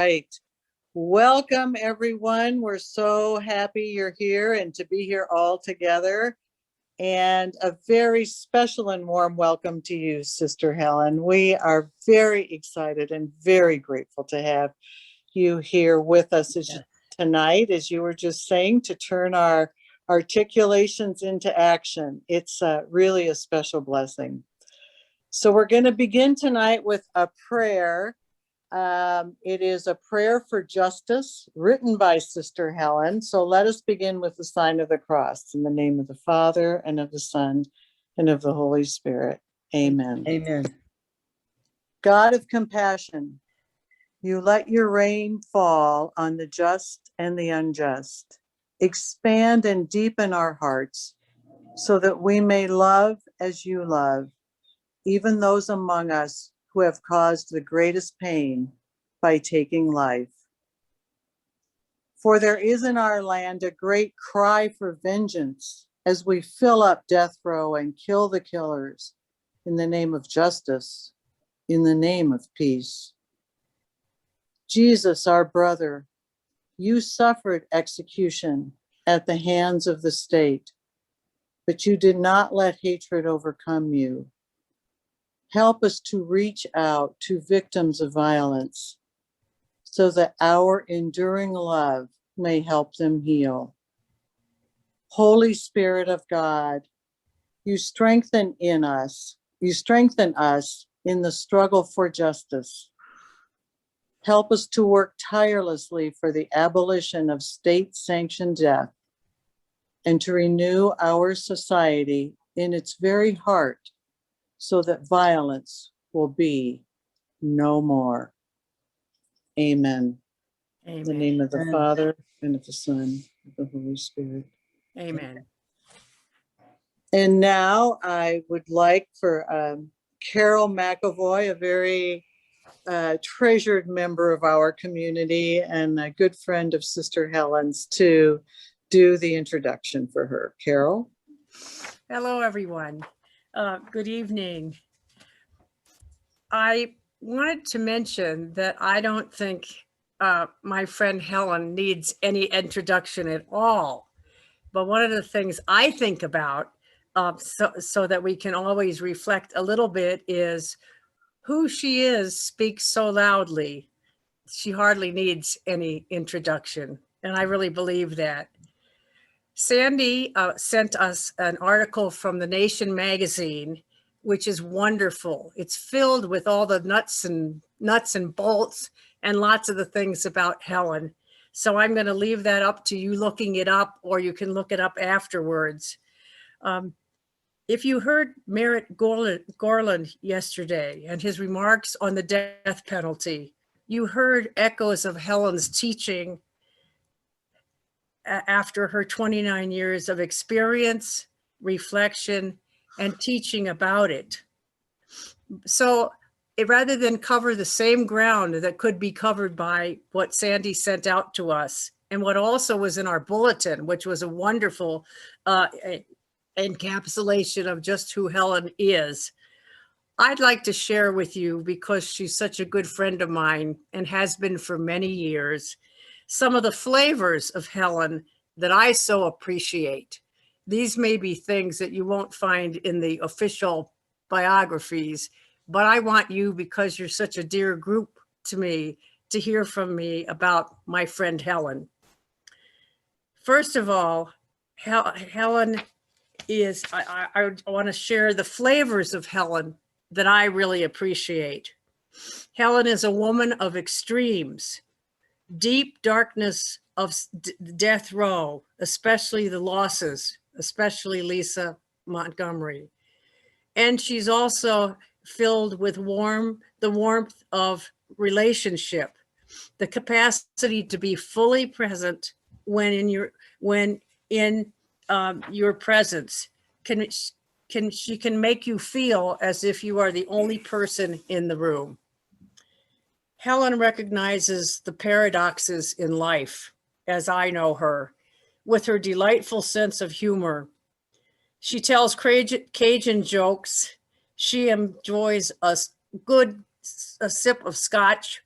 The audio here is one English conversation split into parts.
Right. Welcome, everyone. We're so happy you're here and to be here all together. And a very special and warm welcome to you, Sister Helen. We are very excited and very grateful to have you here with us tonight, as you were just saying, to turn our articulations into action. It's really a special blessing. So we're going to begin tonight with a prayer. It is a prayer for justice written by Sister Helen. So let us begin with the sign of the cross in the name of the Father and of the Son and of the Holy Spirit. Amen. Amen. God of compassion, you let your rain fall on the just and the unjust. Expand and deepen our hearts so that we may love as you love, even those among us who have caused the greatest pain by taking life. For there is in our land a great cry for vengeance as we fill up death row and kill the killers in the name of justice, in the name of peace. Jesus, our brother, you suffered execution at the hands of the state, but you did not let hatred overcome you. Help us to reach out to victims of violence so that our enduring love may help them heal. Holy Spirit of God, you strengthen us in the struggle for justice. Help us to work tirelessly for the abolition of state-sanctioned death and to renew our society in its very heart so that violence will be no more. Amen. Amen. In the name of the Father and of the Son and of the Holy Spirit. Amen. And now I would like for Carol McAvoy, a very treasured member of our community and a good friend of Sister Helen's, to do the introduction for her. Carol? Hello, everyone. Good evening. I wanted to mention that I don't think my friend Helen needs any introduction at all. But one of the things I think about so that we can always reflect a little bit is who she is speaks so loudly. She hardly needs any introduction. And I really believe that. Sandy sent us an article from The Nation magazine, which is wonderful. It's filled with all the nuts and bolts and lots of the things about Helen. So I'm going to leave that up to you looking it up, or you can look it up afterwards. If you heard Merrick Garland yesterday and his remarks on the death penalty, you heard echoes of Helen's teaching after her 29 years of experience, reflection, and teaching about it. So rather than cover the same ground that could be covered by what Sandy sent out to us and what also was in our bulletin, which was a wonderful encapsulation of just who Helen is, I'd like to share with you, because she's such a good friend of mine and has been for many years, some of the flavors of Helen that I so appreciate. These may be things that you won't find in the official biographies, but I want you, because you're such a dear group to me, to hear from me about my friend Helen. First of all, Helen is, I want to share the flavors of Helen that I really appreciate. Helen is a woman of extremes, deep darkness of death row, especially the losses, especially Lisa Montgomery. And she's also filled with the warmth of relationship, the capacity to be fully present when in your presence. She can make you feel as if you are the only person in the room. Helen recognizes the paradoxes in life, as I know her, with her delightful sense of humor. She tells Cajun jokes. She enjoys a sip of scotch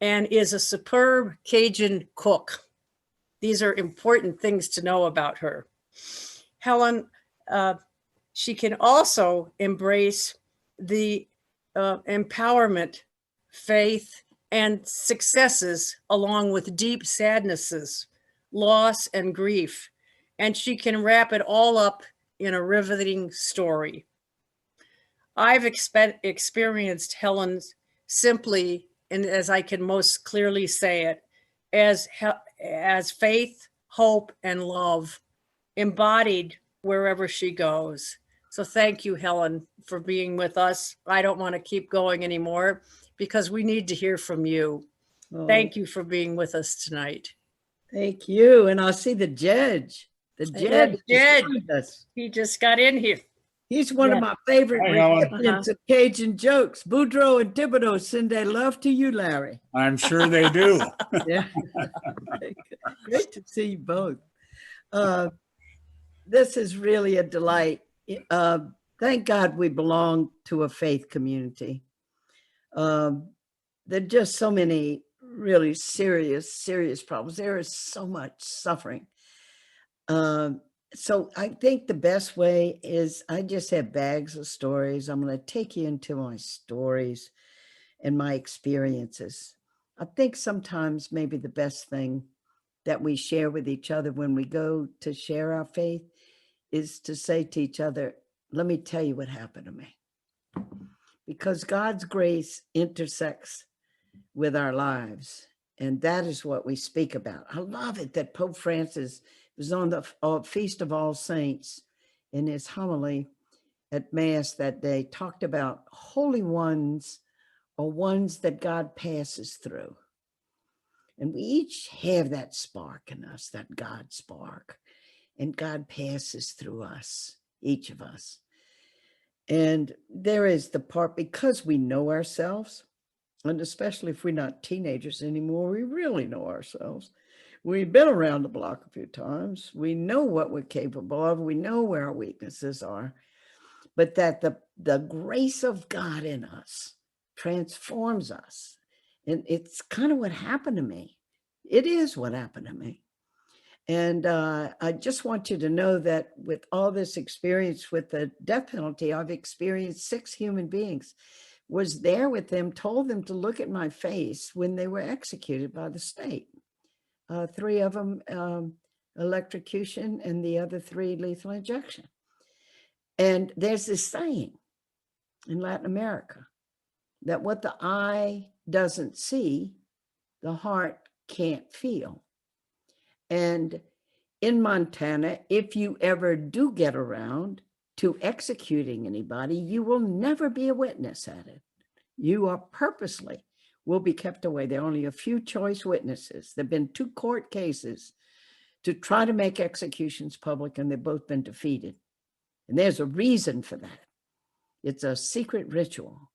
and is a superb Cajun cook. These are important things to know about her. Helen, she can also embrace the empowerment, faith, and successes, along with deep sadnesses, loss, and grief. And she can wrap it all up in a riveting story. I've experienced Helen's simply, and as I can most clearly say it, as faith, hope, and love embodied wherever she goes. So thank you, Helen, for being with us. I don't want to keep going anymore because we need to hear from you. Oh, Thank you for being with us tonight. thank you. And I see the judge. The judge just Jed, joined us. he just got in here. He's one Yeah. of my favorite Hi, Helen. recipients of Cajun jokes. Boudreaux and Thibodeau send their love to you, Larry. I'm sure they do. Yeah. Great to see you both. This is really a delight. Thank God we belong to a faith community. There are just so many really serious problems. There is so much suffering. So I think the best way is I just have bags of stories. I'm going to take you into my stories and my experiences. I think sometimes maybe the best thing that we share with each other when we go to share our faith is to say to each other, let me tell you what happened to me. Because God's grace intersects with our lives. And that is what we speak about. I love it that Pope Francis was on the Feast of All Saints in his homily at Mass that day, talked about holy ones are ones that God passes through. And we each have that spark in us, that God spark. And God passes through us, each of us. And there is the part, because we know ourselves, and especially if we're not teenagers anymore, we really know ourselves. We've been around the block a few times. We know what we're capable of. We know where our weaknesses are. But that the grace of God in us transforms us. And it's kind of what happened to me. It is what happened to me. And I just want you to know that with all this experience with the death penalty, I've experienced 6 human beings, was there with them, told them to look at my face when they were executed by the state. 3 of them electrocution and the other 3 lethal injection. And there's this saying in Latin America that what the eye doesn't see, the heart can't feel. And in Montana, if you ever do get around to executing anybody, you will never be a witness at it. You are purposely will be kept away. There are only a few choice witnesses. There have been 2 court cases to try to make executions public, and they've both been defeated. And there's a reason for that. It's a secret ritual.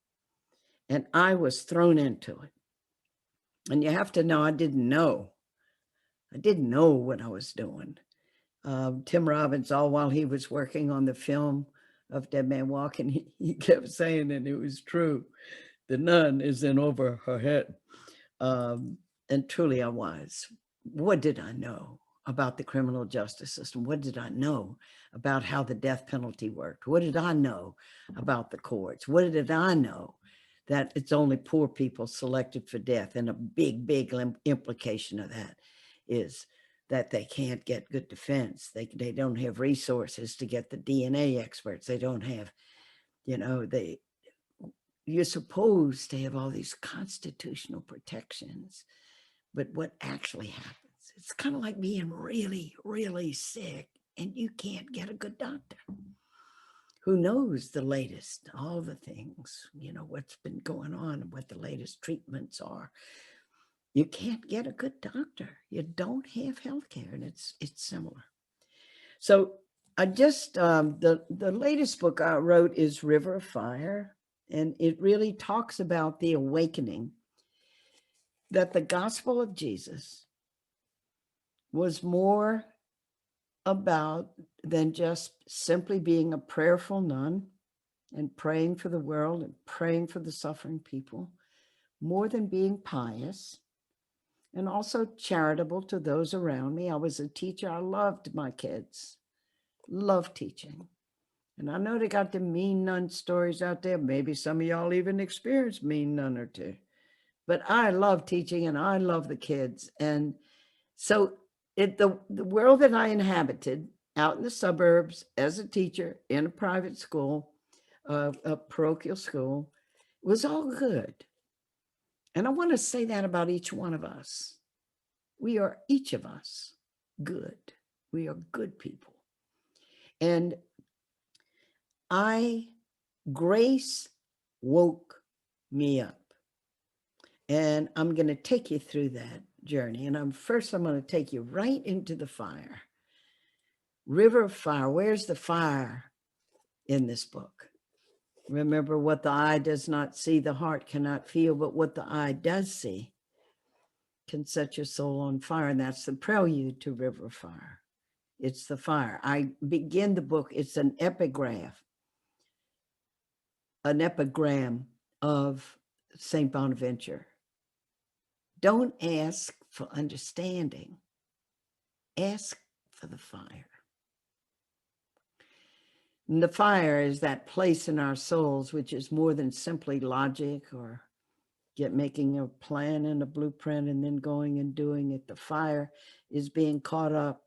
And I was thrown into it. And you have to know, I didn't know. I didn't know what I was doing. Tim Robbins, all while he was working on the film of Dead Man Walking, he kept saying, and it was true, the nun is in over her head. And truly I was. What did I know about the criminal justice system? What did I know about how the death penalty worked? What did I know about the courts? What did I know that it's only poor people selected for death? And a big implication of that is that they can't get good defense. They don't have resources to get the DNA experts. They don't have, you're supposed to have all these constitutional protections, but what actually happens, it's kind of like being really sick and you can't get a good doctor who knows the latest, all the things, what's been going on and what the latest treatments are. You can't get a good doctor. You don't have health care, and it's similar. So I just, the latest book I wrote is River of Fire, and it really talks about the awakening that the gospel of Jesus was more about than just simply being a prayerful nun and praying for the world and praying for the suffering people, more than being pious, and also charitable to those around me. I was a teacher. I loved my kids, loved teaching. And I know they got the mean nun stories out there. Maybe some of y'all even experienced mean nun or two. But I love teaching and I love the kids. And so the world that I inhabited out in the suburbs as a teacher in a private school, a parochial school, was all good. And I want to say that about each one of us. We are, each of us, good. We are good people. And grace woke me up. And I'm going to take you through that journey. And I'm going to take you right into the fire. River of fire. Where's the fire in this book? Remember, what the eye does not see, the heart cannot feel, but what the eye does see can set your soul on fire. And that's the prelude to River of Fire. It's the fire. I begin the book. It's an epigram of St. Bonaventure. Don't ask for understanding. Ask for the fire. And the fire is that place in our souls which is more than simply logic or making a plan and a blueprint and then going and doing it. The fire is being caught up,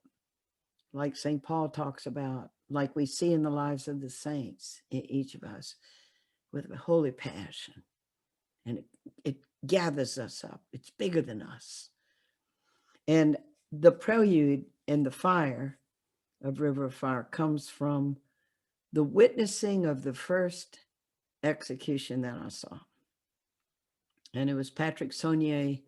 like St. Paul talks about, like we see in the lives of the saints, each of us, with a holy passion. And it gathers us up. It's bigger than us. And the prelude and the fire of River of Fire comes from the witnessing of the first execution that I saw. And it was Patrick Saunier.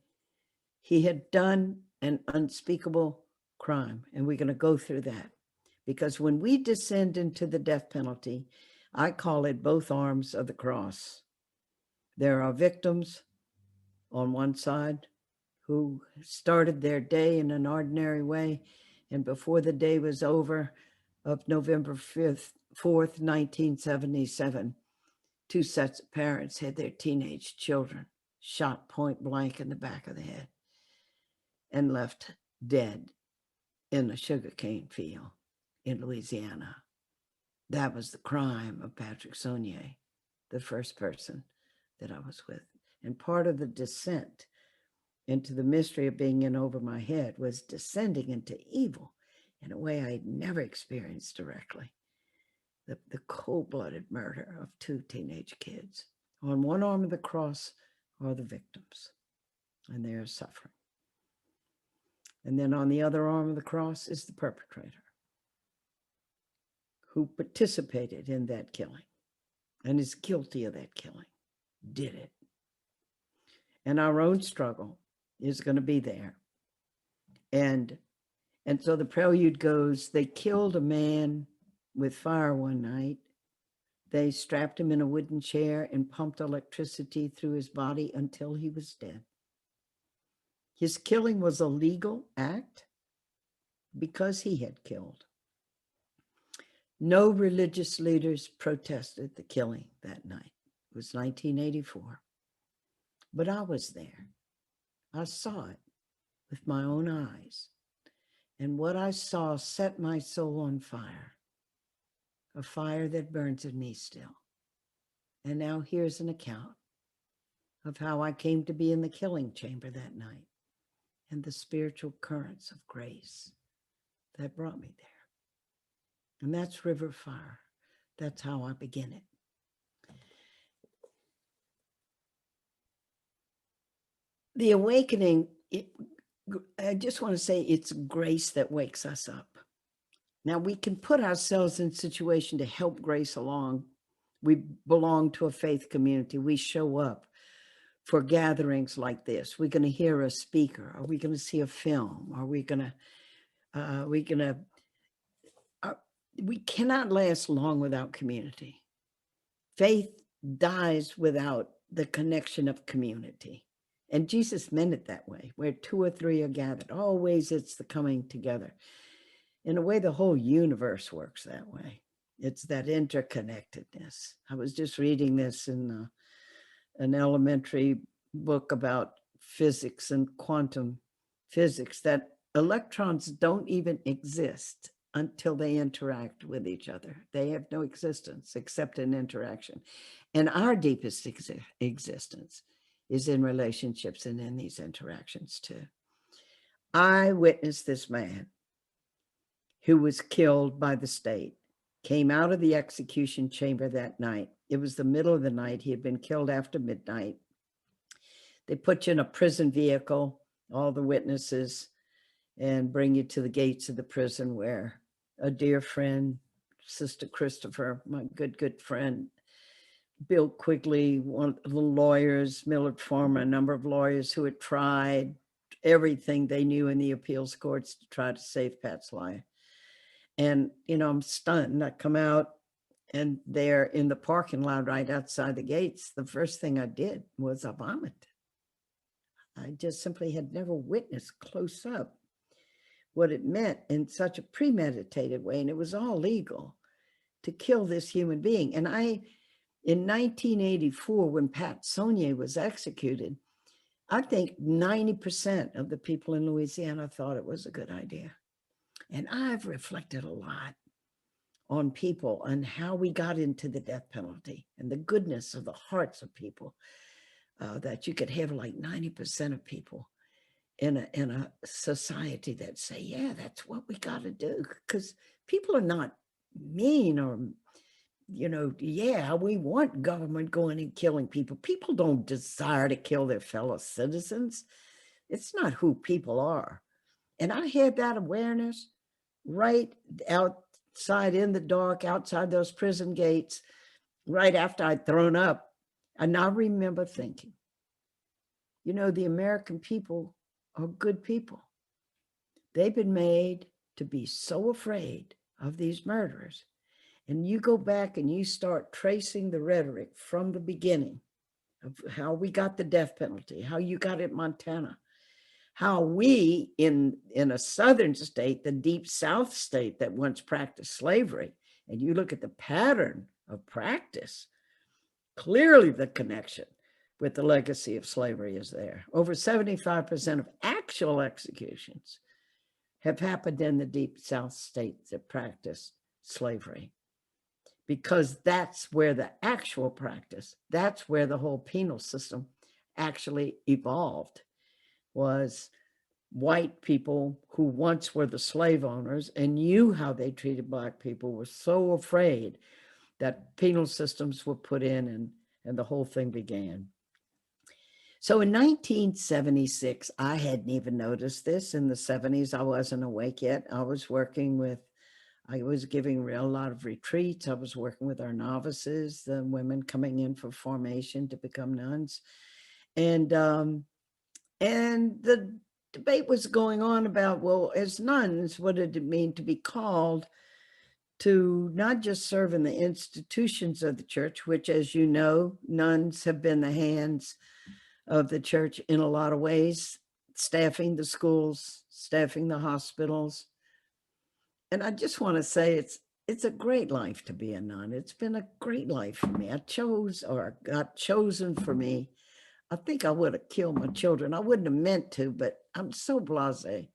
He had done an unspeakable crime. And we're going to go through that. Because when we descend into the death penalty, I call it both arms of the cross. There are victims on one side who started their day in an ordinary way. And before the day was over of November 4th, 1977, two sets of parents had their teenage children shot point blank in the back of the head and left dead in a sugarcane field in Louisiana. That was the crime of Patrick Saunier, the first person that I was with. And part of the descent into the mystery of being in over my head was descending into evil in a way I had never experienced directly. The cold-blooded murder of two teenage kids. On one arm of the cross are the victims, and they are suffering. And then on the other arm of the cross is the perpetrator, who participated in that killing and is guilty of that killing, did it. And our own struggle is going to be there. And so the prelude goes, they killed a man with fire one night. They strapped him in a wooden chair and pumped electricity through his body until he was dead. His killing was a legal act because he had killed. No religious leaders protested the killing that night. It was 1984. But I was there. I saw it with my own eyes. And what I saw set my soul on fire. A fire that burns in me still. And now here's an account of how I came to be in the killing chamber that night and the spiritual currents of grace that brought me there. And that's River Fire. That's how I begin it. The awakening, I just want to say it's grace that wakes us up. Now, we can put ourselves in a situation to help grace along. We belong to a faith community. We show up for gatherings like this. We're going to hear a speaker. Are we going to see a film? Are we going to, we cannot last long without community. Faith dies without the connection of community. And Jesus meant it that way, where two or three are gathered. Always it's the coming together. In a way, the whole universe works that way. It's that interconnectedness. I was just reading this in an elementary book about physics and quantum physics that electrons don't even exist until they interact with each other. They have no existence except in interaction. And our deepest existence is in relationships and in these interactions too. I witnessed this man who was killed by the state, came out of the execution chamber that night. It was the middle of the night. He had been killed after midnight. They put you in a prison vehicle, all the witnesses, and bring you to the gates of the prison where a dear friend, Sister Christopher, my good friend, Bill Quigley, one of the lawyers, Millard Farmer, a number of lawyers who had tried everything they knew in the appeals courts to try to save Pat's life. And, you know, I'm stunned. I come out and they're in the parking lot right outside the gates. The first thing I did was I vomited. I just simply had never witnessed close up what it meant in such a premeditated way. And it was all legal to kill this human being. And in 1984, when Pat Saunier was executed, I think 90% of the people in Louisiana thought it was a good idea. And I've reflected a lot on people and how we got into the death penalty and the goodness of the hearts of people, that you could have like 90% of people in a society that say, yeah, that's what we got to do. Because people are not mean or, you know, yeah, we want government going and killing people. People don't desire to kill their fellow citizens. It's not who people are. And I had that awareness right outside in the dark, outside those prison gates, right after I'd thrown up. And I remember thinking, you know, the American people are good people. They've been made to be so afraid of these murderers. And you go back and you start tracing the rhetoric from the beginning of how we got the death penalty, how you got it in Montana, how we in a southern state, the deep South state that once practiced slavery, and you look at the pattern of practice, clearly the connection with the legacy of slavery is there. Over 75% of actual executions have happened in the deep South states that practice slavery, because that's where the actual practice, that's where the whole penal system actually evolved, was white people who once were the slave owners and knew how they treated Black people were so afraid that penal systems were put in and the whole thing began. So in 1976, I hadn't even noticed this. In the 70s, I wasn't awake yet. I was giving a lot of retreats. I was working with our novices, the women coming in for formation to become nuns. And the debate was going on about, well, as nuns, what did it mean to be called to not just serve in the institutions of the church, which, as you know, nuns have been the hands of the church in a lot of ways, staffing the schools, staffing the hospitals. And I just want to say it's a great life to be a nun. It's been a great life for me. Got chosen for me. I think I would have killed my children. I wouldn't have meant to, but I'm so blasé.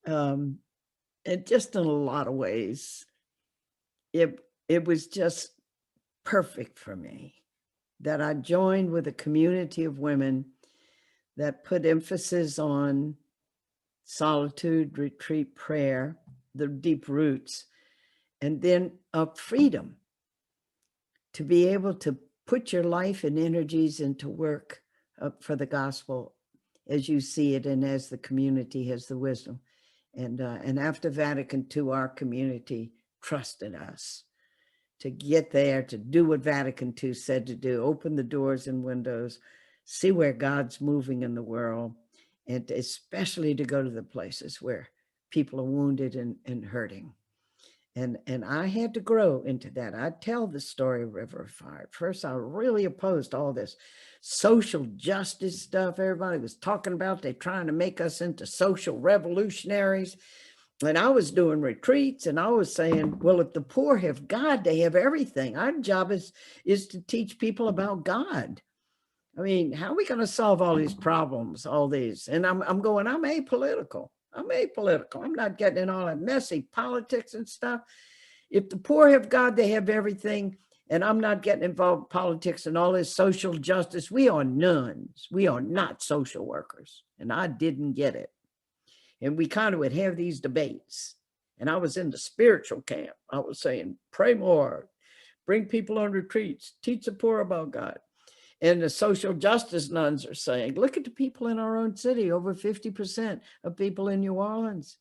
And just in a lot of ways, it was just perfect for me that I joined with a community of women that put emphasis on solitude, retreat, prayer, the deep roots, and then freedom to be able to put your life and energies into work for the gospel as you see it and as the community has the wisdom. And after Vatican II, our community trusted us to get there, to do what Vatican II said to do, open the doors and windows, see where God's moving in the world, and especially to go to the places where people are wounded and hurting. And I had to grow into that. I tell the story of River of Fire. At first, I really opposed all this social justice stuff everybody was talking about. They're trying to make us into social revolutionaries. And I was doing retreats and I was saying, well, if the poor have God, they have everything. Our job is to teach people about God. I mean, how are we going to solve all these problems, all these? And I'm apolitical. I'm apolitical. I'm not getting in all that messy politics and stuff. If the poor have God, they have everything. And I'm not getting involved in politics and all this social justice. We are nuns. We are not social workers. And I didn't get it. And we kind of would have these debates. And I was in the spiritual camp. I was saying, pray more, bring people on retreats, teach the poor about God. And the social justice nuns are saying, look at the people in our own city. Over 50% of people in New Orleans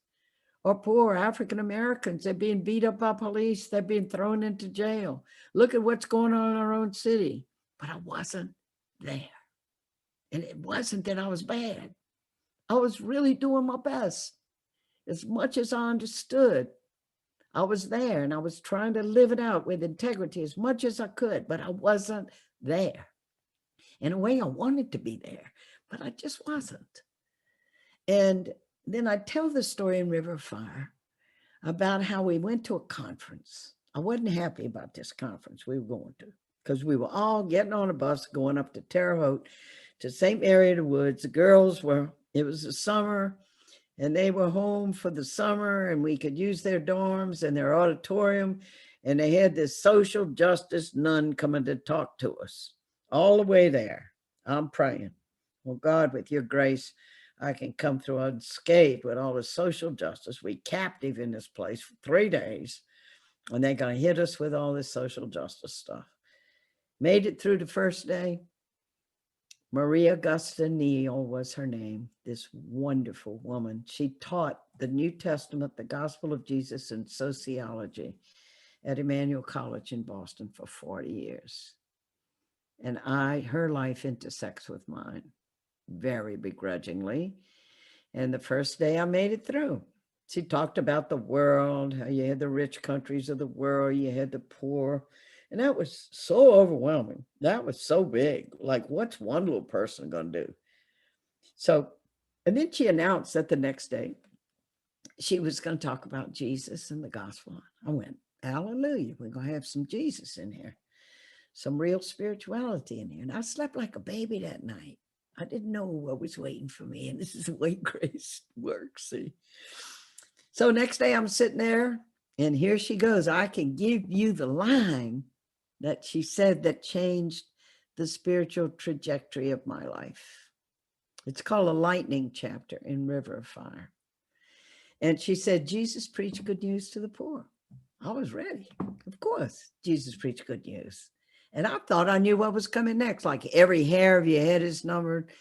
are poor African Americans. They're being beat up by police. They're being thrown into jail. Look at what's going on in our own city. But I wasn't there. And it wasn't that I was bad. I was really doing my best. As much as I understood, I was there and I was trying to live it out with integrity as much as I could, but I wasn't there. In a way, I wanted to be there, but I just wasn't. And then I tell the story in River of Fire about how we went to a conference. I wasn't happy about this conference we were going to because we were all getting on a bus going up to Terre Haute to the same area of the woods. The girls were, it was the summer, and they were home for the summer, and we could use their dorms and their auditorium. And they had this social justice nun coming to talk to us all the way there. I'm praying, well, God, with your grace, I can come through unscathed with all the social justice. We captive in this place for 3 days, and they're going to hit us with all this social justice stuff. Made it through the first day. Maria Augusta Neal was her name, this wonderful woman. She taught the New Testament, the Gospel of Jesus, and sociology at Emmanuel College in Boston for 40 years. And her life intersects with mine very begrudgingly. And the first day I made it through. She talked about the world, how you had the rich countries of the world, you had the poor. And that was so overwhelming. That was so big. Like, what's one little person going to do? So, and then she announced that the next day she was going to talk about Jesus and the gospel. I went, hallelujah, we're going to have some Jesus in here, some real spirituality in here. And I slept like a baby that night. I didn't know what was waiting for me. And this is the way grace works, see? So next day I'm sitting there, and here she goes. I can give you the line that she said that changed the spiritual trajectory of my life. It's called a lightning chapter in River of Fire. And she said, Jesus preached good news to the poor. I was ready. Of course, Jesus preached good news. And I thought I knew what was coming next. Like every hair of your head is numbered.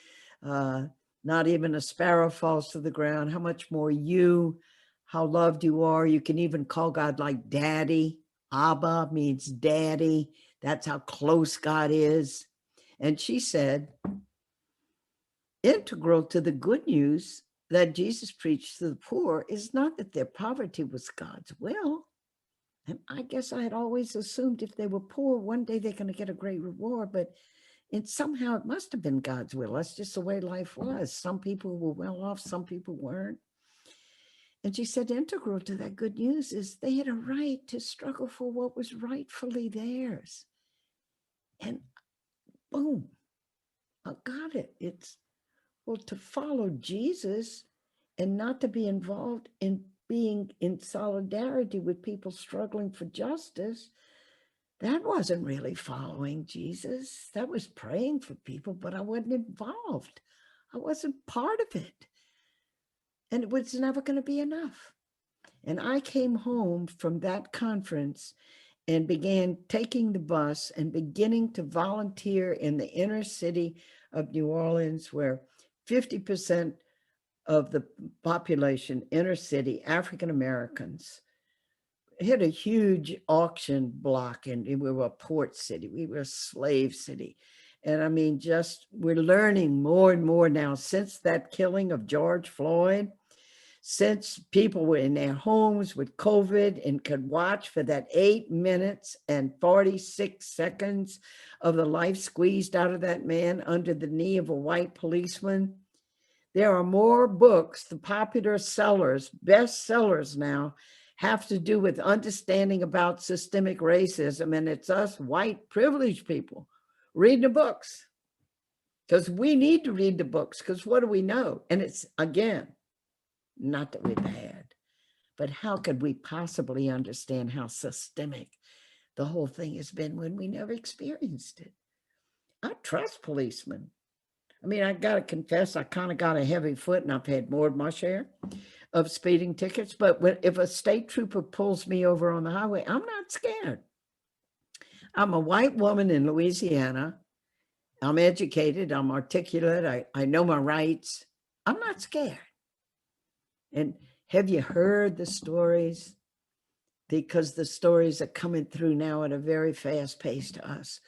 Not even a sparrow falls to the ground. How much more you, how loved you are. You can even call God like daddy. Abba means daddy. That's how close God is. And she said, integral to the good news that Jesus preached to the poor is not that their poverty was God's will. And I guess I had always assumed if they were poor, one day they're going to get a great reward, but somehow it must have been God's will. That's just the way life was. Some people were well off, some people weren't. And she said, integral to that good news is they had a right to struggle for what was rightfully theirs. And boom, I got it. It's, well, to follow Jesus and not to be involved in being in solidarity with people struggling for justice, that wasn't really following Jesus. That was praying for people, but I wasn't involved. I wasn't part of it. And it was never going to be enough. And I came home from that conference and began taking the bus and beginning to volunteer in the inner city of New Orleans, where 50% of the population, inner city, African Americans, hit a huge auction block, and we were a port city. We were a slave city. And I mean, just we're learning more and more now since that killing of George Floyd, since people were in their homes with COVID and could watch for that 8 minutes and 46 seconds of the life squeezed out of that man under the knee of a white policeman. There are more books, the popular sellers, best sellers now, have to do with understanding about systemic racism. And it's us white privileged people reading the books. because we need to read the books, because what do we know? And it's, again, not that we're bad, but how could we possibly understand how systemic the whole thing has been when we never experienced it? I trust policemen. I mean, I got to confess, I kind of got a heavy foot, and I've had more than my share of speeding tickets. But if a state trooper pulls me over on the highway, I'm not scared. I'm a white woman in Louisiana. I'm educated. I'm articulate. I know my rights. I'm not scared. And have you heard the stories? Because the stories are coming through now at a very fast pace to us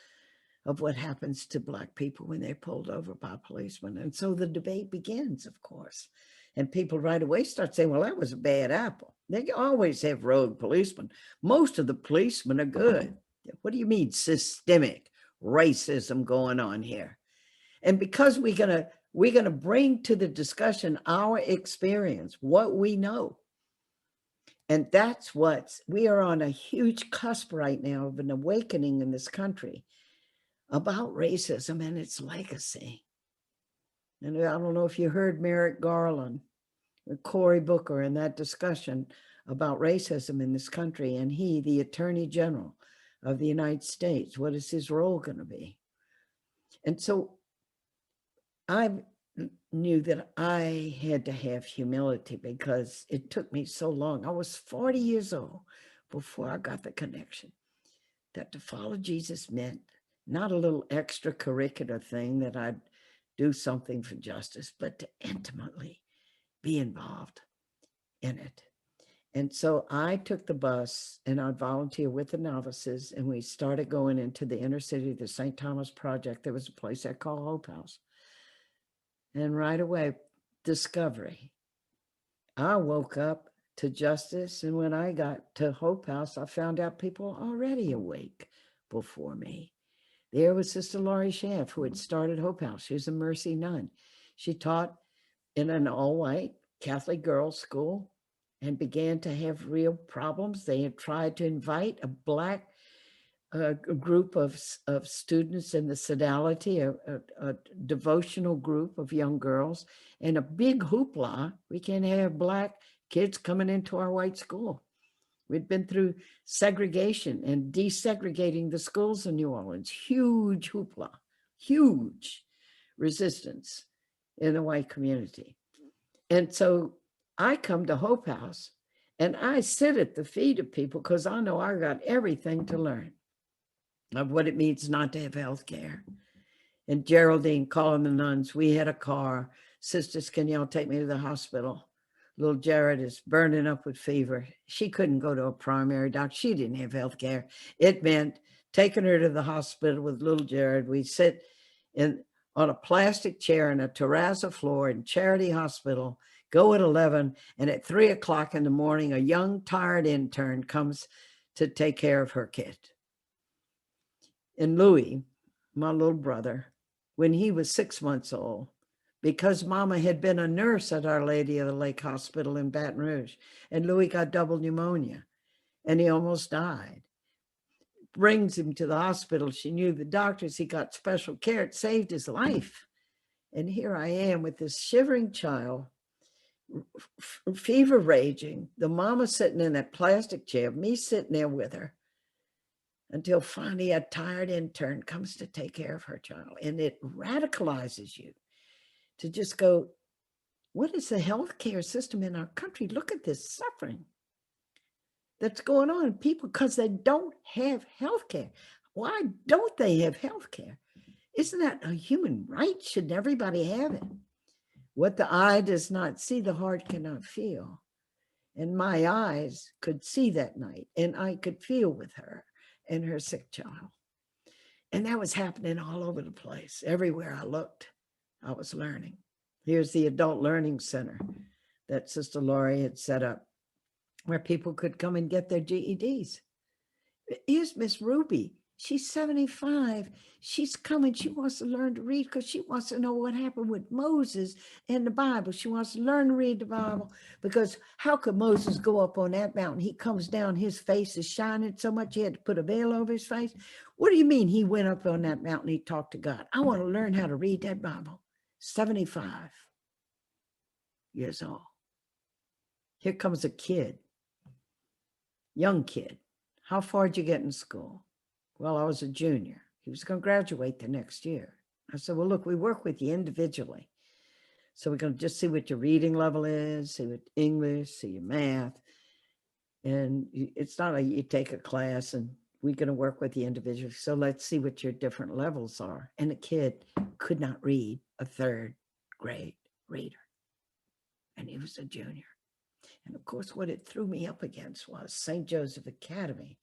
of what happens to Black people when they're pulled over by policemen. And so the debate begins, of course. And people right away start saying, well, that was a bad apple. They always have rogue policemen. Most of the policemen are good. What do you mean systemic racism going on here? And because we're gonna bring to the discussion our experience, what we know. And that's we are on a huge cusp right now of an awakening in this country about racism and its legacy. And I don't know if you heard Merrick Garland or Cory Booker in that discussion about racism in this country, and he, the Attorney General of the United States, what is his role going to be? And so I knew that I had to have humility because it took me so long. I was 40 years old before I got the connection that to follow Jesus meant not a little extracurricular thing that I'd do something for justice, but to intimately be involved in it. And so I took the bus and I'd volunteer with the novices, and we started going into the inner city, the St. Thomas Project. There was a place I call Hope House. And right away, discovery. I woke up to justice, and when I got to Hope House, I found out people already awake before me. There was Sister Laurie Schaff, who had started Hope House. She was a Mercy nun. She taught in an all-white Catholic girls' school and began to have real problems. They had tried to invite a Black group of students in the sodality, a devotional group of young girls, and a big hoopla. We can't have Black kids coming into our white school. We'd been through segregation and desegregating the schools in New Orleans. Huge hoopla, huge resistance in the white community. And so I come to Hope House and I sit at the feet of people because I know I got everything to learn of what it means not to have health care. And Geraldine calling the nuns, we had a car. Sisters, can y'all take me to the hospital? Little Jared is burning up with fever. She couldn't go to a primary doctor. She didn't have health care. It meant taking her to the hospital with little Jared. We sit on a plastic chair in a terrazzo floor in Charity Hospital, go at 11, and at 3 o'clock in the morning, a young, tired intern comes to take care of her kid. And Louis, my little brother, when he was 6 months old, because Mama had been a nurse at Our Lady of the Lake Hospital in Baton Rouge, and Louis got double pneumonia, and he almost died. Brings him to the hospital. She knew the doctors. He got special care. It saved his life. And here I am with this shivering child, fever raging, the mama sitting in that plastic chair, me sitting there with her, until finally a tired intern comes to take care of her child. And it radicalizes you to just go, what is the healthcare system in our country? Look at this suffering that's going on. People, because they don't have healthcare. Why don't they have healthcare? Isn't that a human right? Should everybody have it? What the eye does not see, the heart cannot feel. And my eyes could see that night, and I could feel with her and her sick child. And that was happening all over the place. Everywhere I looked, I was learning. Here's the Adult Learning Center that Sister Laurie had set up, where people could come and get their GEDs. Here's Miss Ruby. She's 75. She's coming. She wants to learn to read because she wants to know what happened with Moses in the Bible. She wants to learn to read the Bible because how could Moses go up on that mountain? He comes down, his face is shining so much he had to put a veil over his face. What do you mean he went up on that mountain, he talked to God? I want to learn how to read that Bible. 75 years old. Here comes a kid, young kid. How far did you get in school? Well, I was a junior. He was going to graduate the next year. I said, well, look, we work with you individually. So we're going to just see what your reading level is, see what English, see your math. And it's not like you take a class and we're going to work with you individually. So let's see what your different levels are. And the kid could not read a third grade reader. And he was a junior. And of course, what it threw me up against was St. Joseph Academy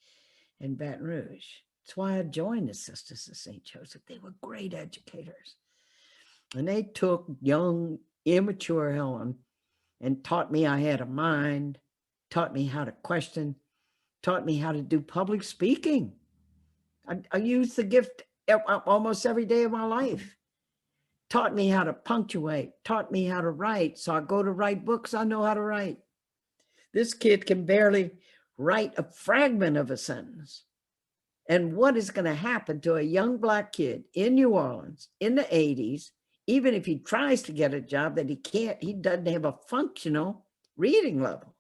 in Baton Rouge. That's why I joined the Sisters of St. Joseph. They were great educators. And they took young, immature Helen and taught me I had a mind, taught me how to question, taught me how to do public speaking. I used the gift almost every day of my life. Taught me how to punctuate, taught me how to write. So I go to write books, I know how to write. This kid can barely write a fragment of a sentence. And what is going to happen to a young Black kid in New Orleans in the 80s, even if he tries to get a job, that he doesn't have a functional reading level?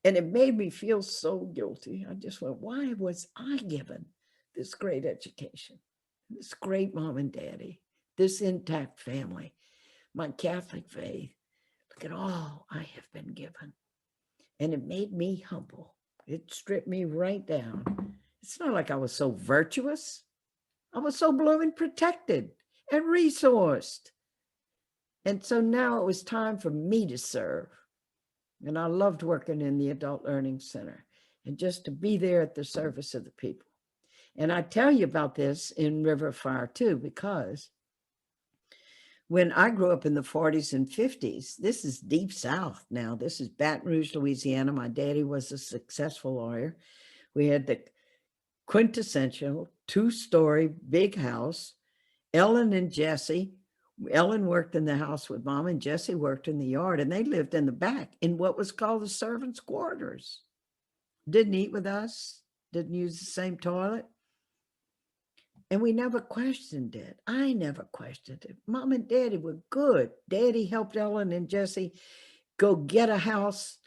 And it made me feel so guilty. I just went, why was I given this great education, this great mom and daddy, this intact family, my Catholic faith? Look at all I have been given. And it made me humble. It stripped me right down. It's not like I was so virtuous. I was so blooming protected and resourced. And so now it was time for me to serve. And I loved working in the Adult Learning Center and just to be there at the service of the people. And I tell you about this in River of Fire too, because when I grew up in the 40s and 50s, this is deep South now. This is Baton Rouge, Louisiana. My daddy was a successful lawyer. We had the quintessential 2-story big house. Ellen and Jesse. Ellen worked in the house with Mom, and Jesse worked in the yard, and they lived in the back in what was called the servants' quarters. Didn't eat with us, didn't use the same toilet. And we never questioned it. I never questioned it. Mom and Daddy were good. Daddy helped Ellen and Jesse go get a house,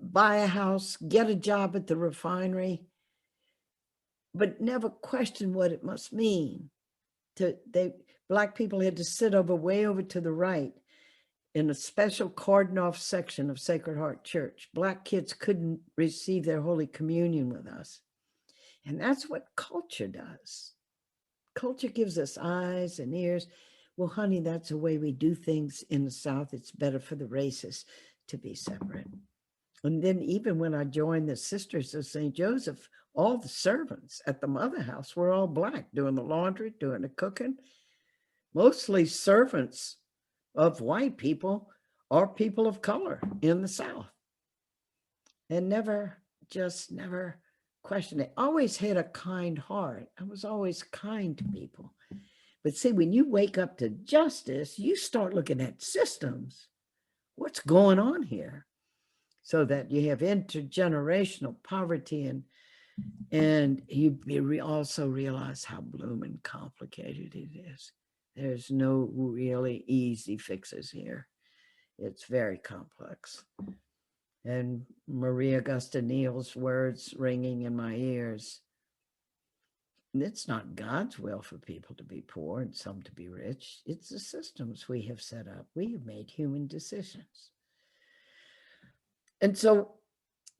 buy a house, get a job at the refinery, but never questioned what it must mean. Black people had to sit way over to the right in a special cordoned off section of Sacred Heart Church. Black kids couldn't receive their Holy Communion with us. And that's what culture does. Culture gives us eyes and ears. Well, honey, that's the way we do things in the South. It's better for the races to be separate. And then even when I joined the Sisters of St. Joseph, all the servants at the mother house were all Black, doing the laundry, doing the cooking. Mostly servants of white people or people of color in the South. And never questioned it. Always had a kind heart. I was always kind to people. But see, when you wake up to justice, you start looking at systems. What's going on here? So that you have intergenerational poverty, and you also realize how blooming complicated it is. There's no really easy fixes here. It's very complex. And Maria Augusta Neal's words ringing in my ears. It's not God's will for people to be poor and some to be rich. It's the systems we have set up. We have made human decisions. And so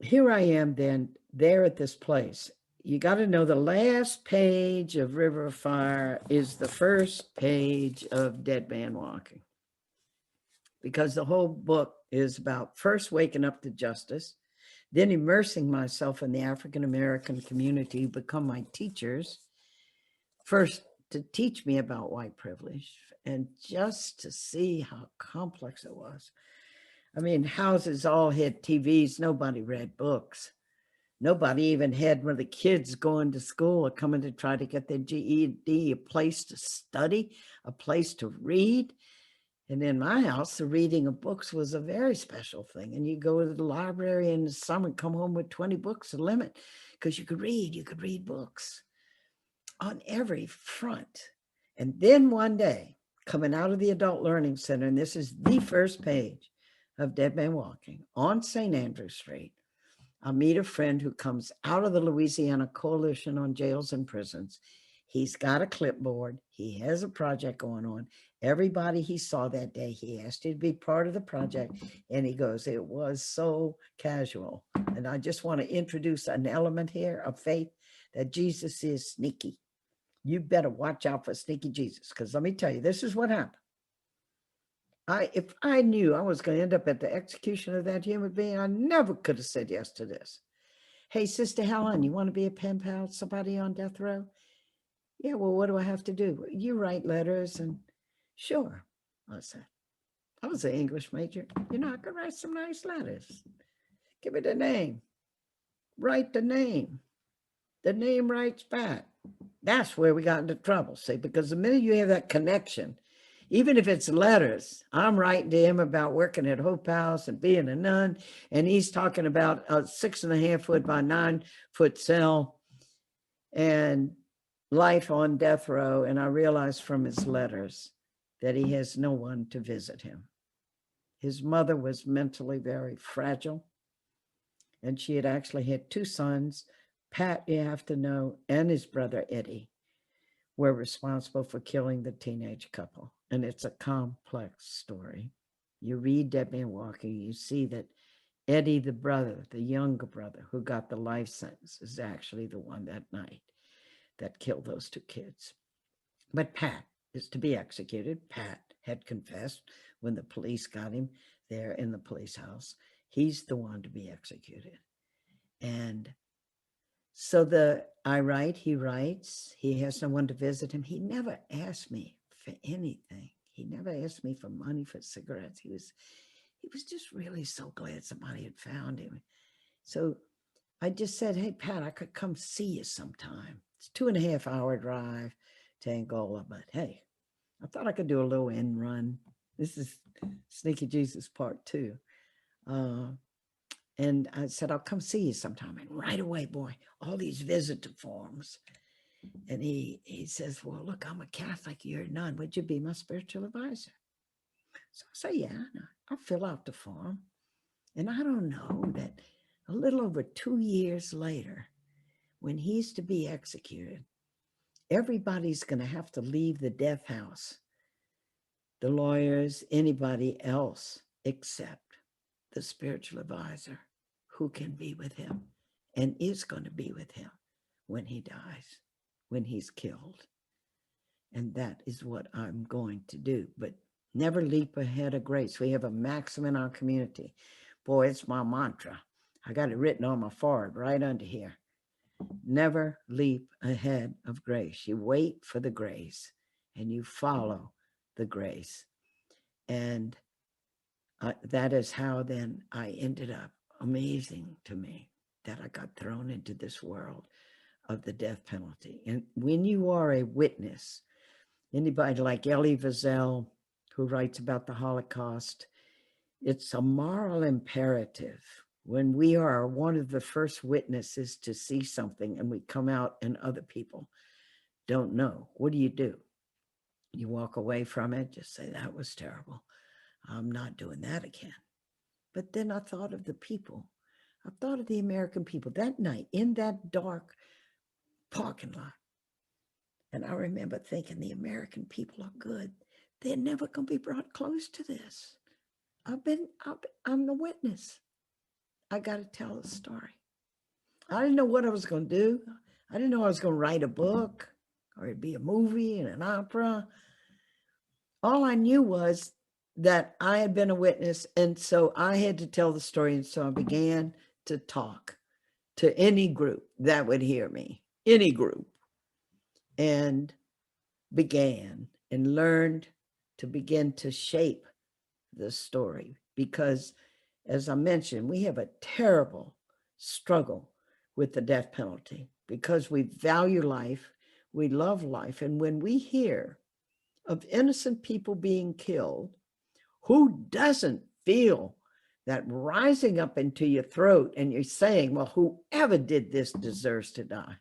here I am then, there at this place. You got to know the last page of River of Fire is the first page of Dead Man Walking. Because the whole book is about first waking up to justice, then immersing myself in the African-American community, become my teachers, first to teach me about white privilege, and just to see how complex it was. I mean, houses all had TVs, nobody read books. Nobody even had, when the kids going to school or coming to try to get their GED, a place to study, a place to read. And in my house, the reading of books was a very special thing. And you go to the library in the summer and come home with 20 books, a limit, because you could read books. on every front. And then one day, coming out of the Adult Learning Center, and this is the first page of Dead Man Walking on St. Andrew Street, I meet a friend who comes out of the Louisiana Coalition on Jails and Prisons. He's got a clipboard. He has a project going on. Everybody he saw that day, he asked you to be part of the project. And he goes, it was so casual. And I just want to introduce an element here of faith that Jesus is sneaky. You better watch out for sneaky Jesus. Because let me tell you, this is what happened. If I knew I was going to end up at the execution of that human being, I never could have said yes to this. Hey, Sister Helen, you want to be a pen pal with somebody on death row? Yeah, well, what do I have to do? You write letters and sure, I said. I was an English major. You know, I could write some nice letters. Give it a name. Write the name. The name writes back. That's where we got into trouble, see, because the minute you have that connection, even if it's letters, I'm writing to him about working at Hope House and being a nun, and he's talking about a 6.5 foot by 9 foot cell and life on death row. And I realized from his letters that he has no one to visit him. His mother was mentally very fragile, and she had actually had 2 sons. Pat, you have to know, and his brother Eddie were responsible for killing the teenage couple. And it's a complex story. You read Dead Man Walking, you see that Eddie, the brother, the younger brother who got the life sentence, is actually the one that night that killed those 2 kids. But Pat is to be executed. Pat had confessed when the police got him there in the police house. He's the one to be executed. And so I write, he writes, he has no one to visit him. He never asked me for anything. He never asked me for money for cigarettes. He was just really so glad somebody had found him. So I just said, hey, Pat, I could come see you sometime. It's 2.5 hour drive to Angola, but hey, I thought I could do a little end run. This is Sneaky Jesus Part 2. And I said, I'll come see you sometime. And right away, boy, all these visitor forms. And he says, well, look, I'm a Catholic. You're a nun. Would you be my spiritual advisor? So I say, yeah, I'll fill out the form. And I don't know that a little over 2 years later, when he's to be executed, everybody's going to have to leave the death house. The lawyers, anybody else, except the spiritual advisor who can be with him and is going to be with him when he dies, when he's killed. And that is what I'm going to do. But never leap ahead of grace. We have a maxim in our community. Boy, it's my mantra. I got it written on my forehead right under here. Never leap ahead of grace. You wait for the grace and you follow the grace. And that is how then I ended up. Amazing to me that I got thrown into this world of the death penalty. And when you are a witness, anybody like Elie Wiesel, who writes about the Holocaust, it's a moral imperative. When we are one of the first witnesses to see something and we come out and other people don't know, what do? You walk away from it, just say, that was terrible. I'm not doing that again. But then I thought of the people. I thought of the American people that night in that dark parking lot. And I remember thinking, the American people are good. They're never going to be brought close to this. I'm the witness. I got to tell the story. I didn't know what I was going to do. I didn't know I was going to write a book or it'd be a movie and an opera. All I knew was that I had been a witness, and so I had to tell the story. And so I began to talk to any group that would hear me, any group, and began and learned to begin to shape the story. Because, as I mentioned, we have a terrible struggle with the death penalty because we value life, we love life. And when we hear of innocent people being killed, who doesn't feel that rising up into your throat and you're saying, well, whoever did this deserves to die?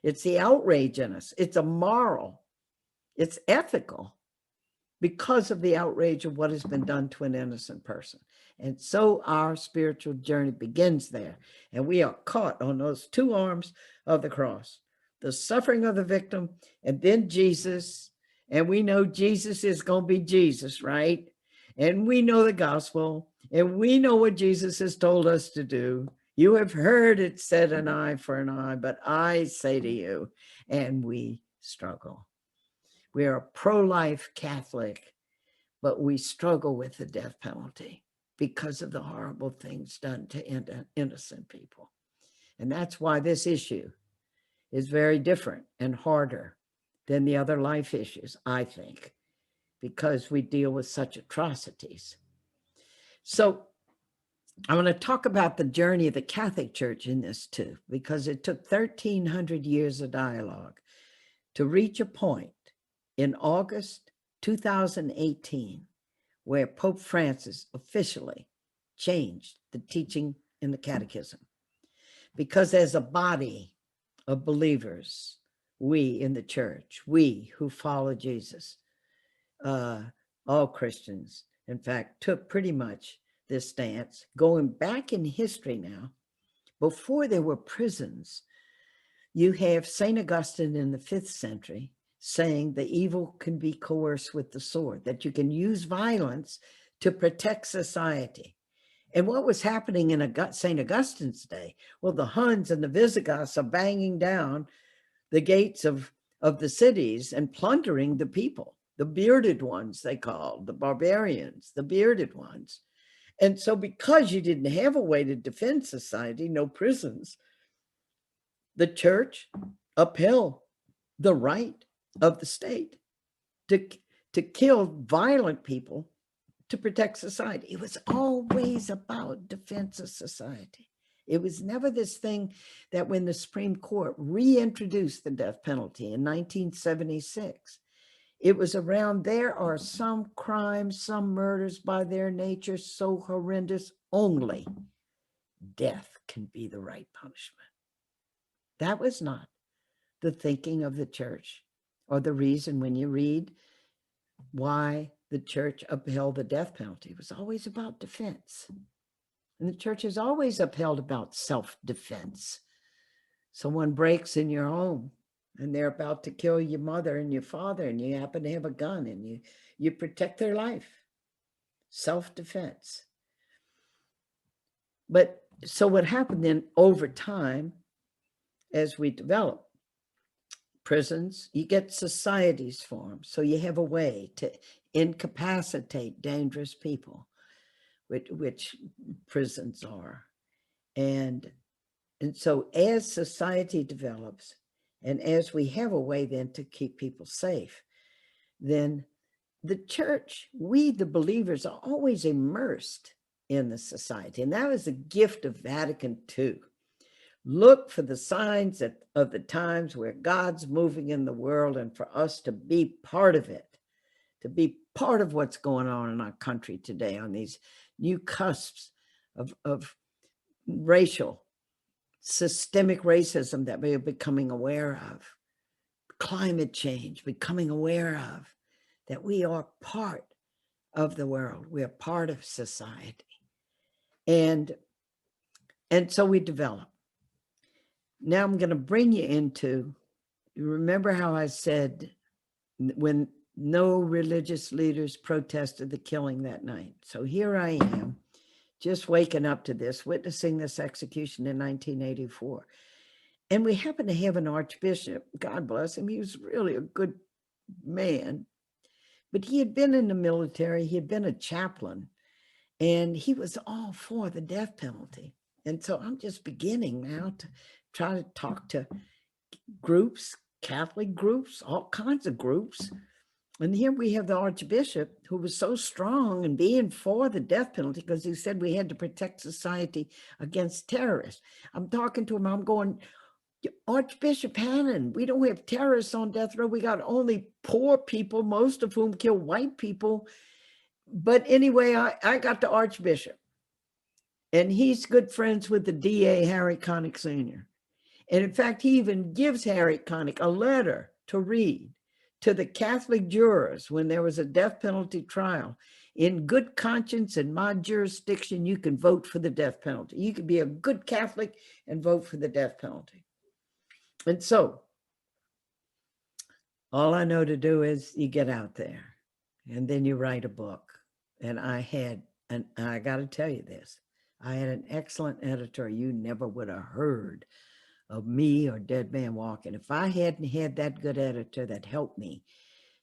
It's the outrage in us. It's immoral. It's ethical because of the outrage of what has been done to an innocent person. And so our spiritual journey begins there. And we are caught on those two arms of the cross, the suffering of the victim, and then Jesus. And we know Jesus is going to be Jesus, right? And we know the gospel, and we know what Jesus has told us to do. You have heard it said, an eye for an eye, but I say to you, and we struggle. We are a pro-life Catholic, but we struggle with the death penalty because of the horrible things done to innocent people. And that's why this issue is very different and harder than the other life issues, I think, because we deal with such atrocities. So I want to talk about the journey of the Catholic Church in this too, because it took 1,300 years of dialogue to reach a point in August 2018 where Pope Francis officially changed the teaching in the catechism. Because as a body of believers, we in the church, we who follow Jesus, all Christians, in fact, took pretty much this stance, going back in history now. Before there were prisons, you have St. Augustine in the 5th century saying the evil can be coerced with the sword, that you can use violence to protect society. And what was happening in St. Augustine's day? Well, the Huns and the Visigoths are banging down the gates of the cities and plundering the people, the bearded ones, they called, the barbarians, the bearded ones. And so because you didn't have a way to defend society, no prisons, the church upheld the right of the state to kill violent people to protect society. It was always about defense of society. It was never this thing that when the Supreme Court reintroduced the death penalty in 1976, it was around there are some crimes, some murders by their nature so horrendous, only death can be the right punishment. That was not the thinking of the church, or the reason when you read why the church upheld the death penalty. It was always about defense. And the church has always upheld about self-defense. Someone breaks in your home and they're about to kill your mother and your father, and you happen to have a gun, and you protect their life. Self-defense. But so what happened then over time, as we develop prisons, you get societies formed. So you have a way to incapacitate dangerous people, which prisons are. And so as society develops, and as we have a way then to keep people safe, then the church, we the believers, are always immersed in the society. And that was a gift of Vatican II. Look for the signs of the times where God's moving in the world, and for us to be part of it, to be part of what's going on in our country today on these new cusps of racial, systemic racism that we are becoming aware of, climate change, becoming aware of, that we are part of the world. We are part of society. And so we develop. Now I'm going to bring you into, you remember how I said when no religious leaders protested the killing that night. So here I am, just waking up to this, witnessing this execution in 1984. And we happen to have an archbishop, God bless him, he was really a good man, but he had been in the military, he had been a chaplain, and he was all for the death penalty. And so I'm just beginning now to try to talk to groups, Catholic groups, all kinds of groups. And here we have the archbishop who was so strong in being for the death penalty because he said we had to protect society against terrorists. I'm talking to him, I'm going, Archbishop Helen, we don't have terrorists on death row. We got only poor people, most of whom kill white people. But anyway, I got the archbishop, and he's good friends with the DA, Harry Connick Sr. And in fact, he even gives Harriet Connick a letter to read to the Catholic jurors when there was a death penalty trial. In good conscience, in my jurisdiction, you can vote for the death penalty. You can be a good Catholic and vote for the death penalty. And so all I know to do is you get out there and then you write a book. And I got to tell you this, I had an excellent editor. You never would have heard of me or Dead Man Walking if I hadn't had that good editor that helped me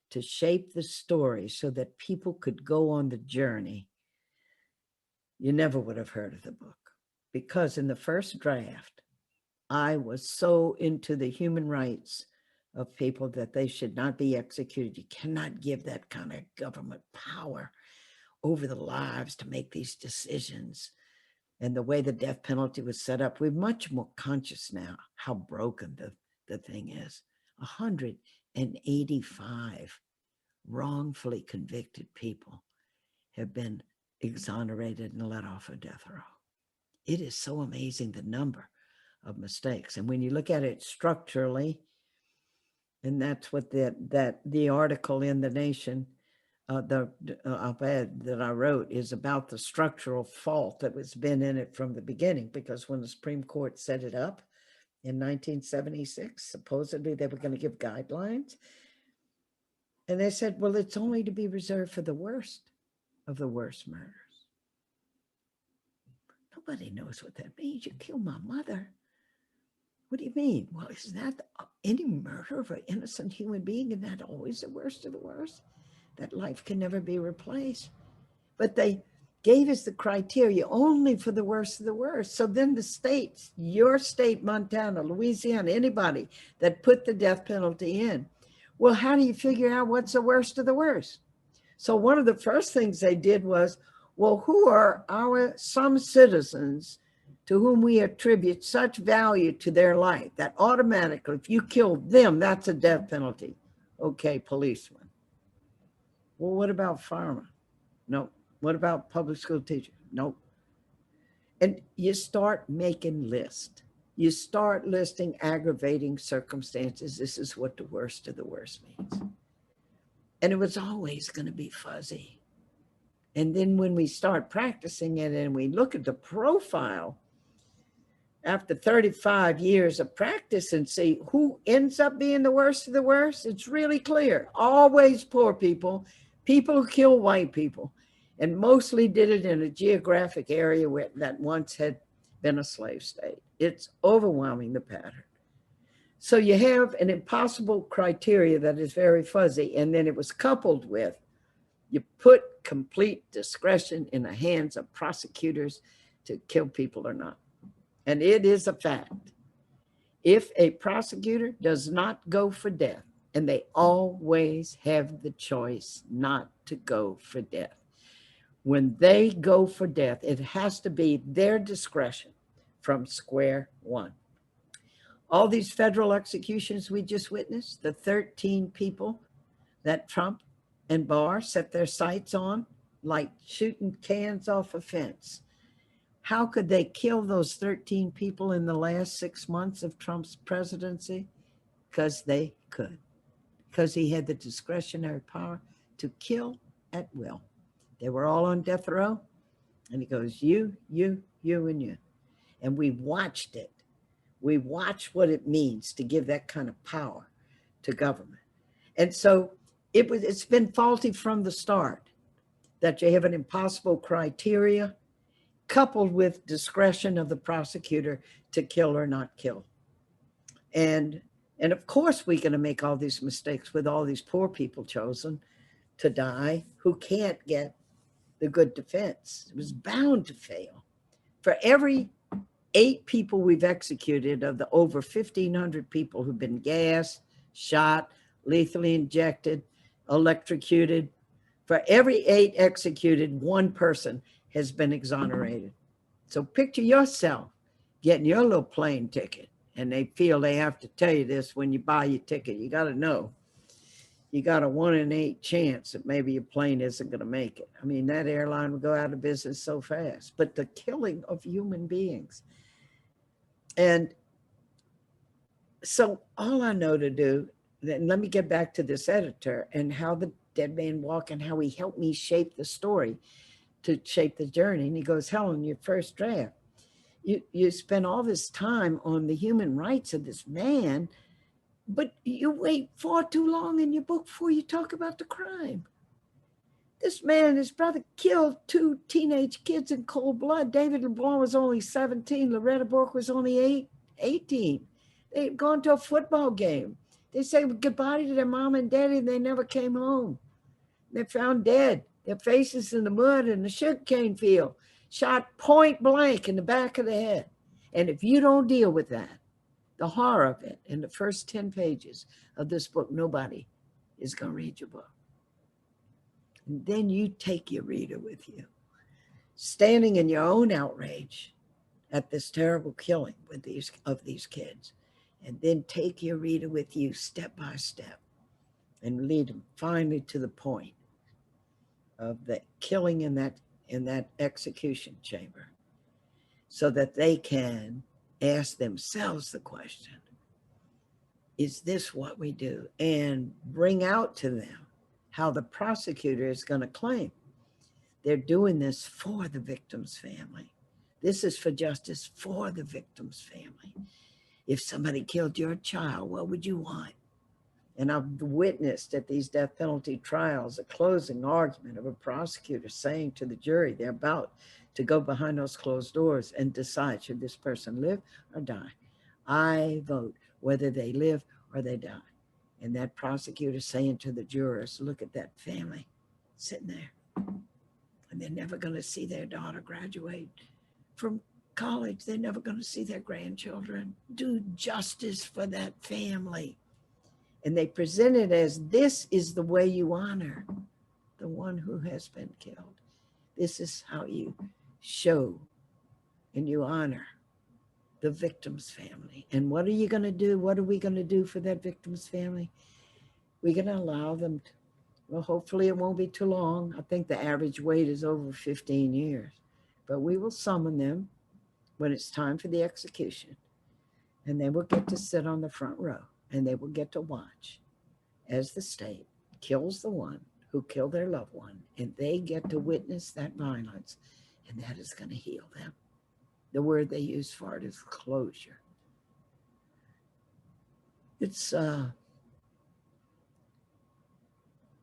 to shape the story so that people could go on the journey. You never would have heard of the book, because in the first draft, I was so into the human rights of people that they should not be executed. You cannot give that kind of government power over the lives to make these decisions. And the way the death penalty was set up, we're much more conscious now how broken the thing is. 185 wrongfully convicted people have been exonerated and let off of death row. It is so amazing, the number of mistakes. And when you look at it structurally, and that's what the article in The Nation, the op-ed that I wrote, is about the structural fault that was been in it from the beginning. Because when the Supreme Court set it up in 1976, supposedly they were going to give guidelines. And they said, well, it's only to be reserved for the worst of the worst murders. Nobody knows what that means. You kill my mother. What do you mean? Well, is that any murder of an innocent human being? Isn't that always the worst of the worst? That life can never be replaced. But they gave us the criteria only for the worst of the worst. So then the states, your state, Montana, Louisiana, anybody that put the death penalty in, well, how do you figure out what's the worst of the worst? So one of the first things they did was, well, who are some citizens to whom we attribute such value to their life that automatically, if you kill them, that's a death penalty. Okay, policeman. Well, what about firemen? No. What about public school teachers? No. And you start making lists. You start listing aggravating circumstances. This is what the worst of the worst means. And it was always going to be fuzzy. And then when we start practicing it and we look at the profile after 35 years of practice and see who ends up being the worst of the worst, it's really clear. Always poor people, people who kill white people, and mostly did it in a geographic area that once had been a slave state. It's overwhelming, the pattern. So you have an impossible criteria that is very fuzzy, and then it was coupled with, you put complete discretion in the hands of prosecutors to kill people or not. And it is a fact. If a prosecutor does not go for death, and they always have the choice not to go for death, when they go for death, it has to be their discretion from square one. All these federal executions we just witnessed, the 13 people that Trump and Barr set their sights on, like shooting cans off a fence. How could they kill those 13 people in the last 6 months of Trump's presidency? Because they could. Because he had the discretionary power to kill at will. They were all on death row. And he goes, you, and you. And we watched it. We watched what it means to give that kind of power to government. And so it's been faulty from the start, that you have an impossible criteria coupled with discretion of the prosecutor to kill or not kill. And of course, we're going to make all these mistakes with all these poor people chosen to die who can't get the good defense. It was bound to fail. For every 8 people we've executed of the over 1,500 people who've been gassed, shot, lethally injected, electrocuted, for every 8 executed, 1 person has been exonerated. So picture yourself getting your little plane ticket, and they feel they have to tell you this when you buy your ticket. You got to know you got a 1 in 8 chance that maybe your plane isn't going to make it. I mean, that airline would go out of business so fast. But the killing of human beings. And So all I know to do, then let me get back to this editor and how the dead man walk and how he helped me shape the story, to shape the journey. And he goes, Helen, your first draft, you spent all this time on the human rights of this man, but you wait far too long in your book before you talk about the crime. This man, his brother, killed 2 teenage kids in cold blood. David LeBlanc was only 17. Loretta Burke was only 18. They had gone to a football game. They said goodbye to their mom and daddy, and they never came home. They're found dead, their faces in the mud in the sugarcane field, shot point blank in the back of the head. And if you don't deal with that, the horror of it, in the first 10 pages of this book, nobody is going to read your book. And then you take your reader with you, standing in your own outrage at this terrible killing of these kids. And then take your reader with you step by step and lead them finally to the point of the killing in that execution chamber, so that they can ask themselves the question, is this what we do? And bring out to them how the prosecutor is going to claim they're doing this for the victim's family. This is for justice for the victim's family. If somebody killed your child, what would you want? And I've witnessed at these death penalty trials a closing argument of a prosecutor saying to the jury, they're about to go behind those closed doors and decide, should this person live or die? I vote whether they live or they die. And that prosecutor saying to the jurors, look at that family sitting there, and they're never going to see their daughter graduate from college. They're never going to see their grandchildren. Do justice for that family. And they present it as, this is the way you honor the one who has been killed. This is how you show and you honor the victim's family. And what are you going to do? What are we going to do for that victim's family? We're going to allow them to, well, hopefully it won't be too long. I think the average wait is over 15 years. But we will summon them when it's time for the execution. And they will get to sit on the front row, and they will get to watch as the state kills the one who killed their loved one, and they get to witness that violence, and that is going to heal them. The word they use for it is closure. It's and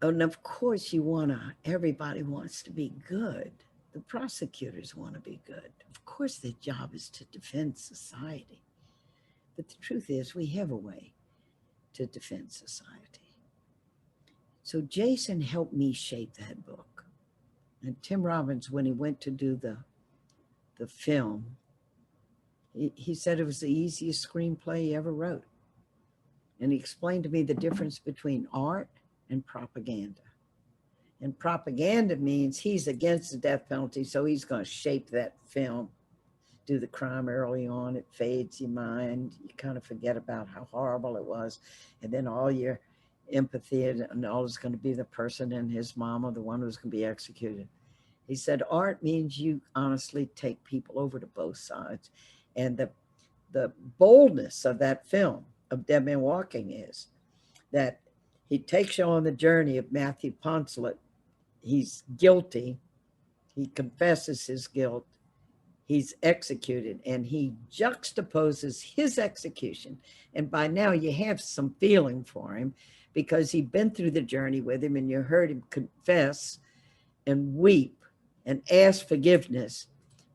of course everybody wants to be good. The prosecutors want to be good. Of course their job is to defend society. But the truth is, we have a way to defend society. So Jason helped me shape that book. And Tim Robbins, when he went to do the film, he said it was the easiest screenplay he ever wrote. And he explained to me the difference between art and propaganda. And propaganda means he's against the death penalty, so he's going to shape that film, do the crime early on. It fades your mind. You kind of forget about how horrible it was. And then all your empathy and all is going to be the person and his mama, the one who's going to be executed. He said, art means you honestly take people over to both sides. And the boldness of that film, of Dead Man Walking, is that he takes you on the journey of Matthew Poncelet. He's guilty. He confesses his guilt. He's executed, and he juxtaposes his execution. And by now you have some feeling for him, because he'd been through the journey with him, and you heard him confess and weep and ask forgiveness.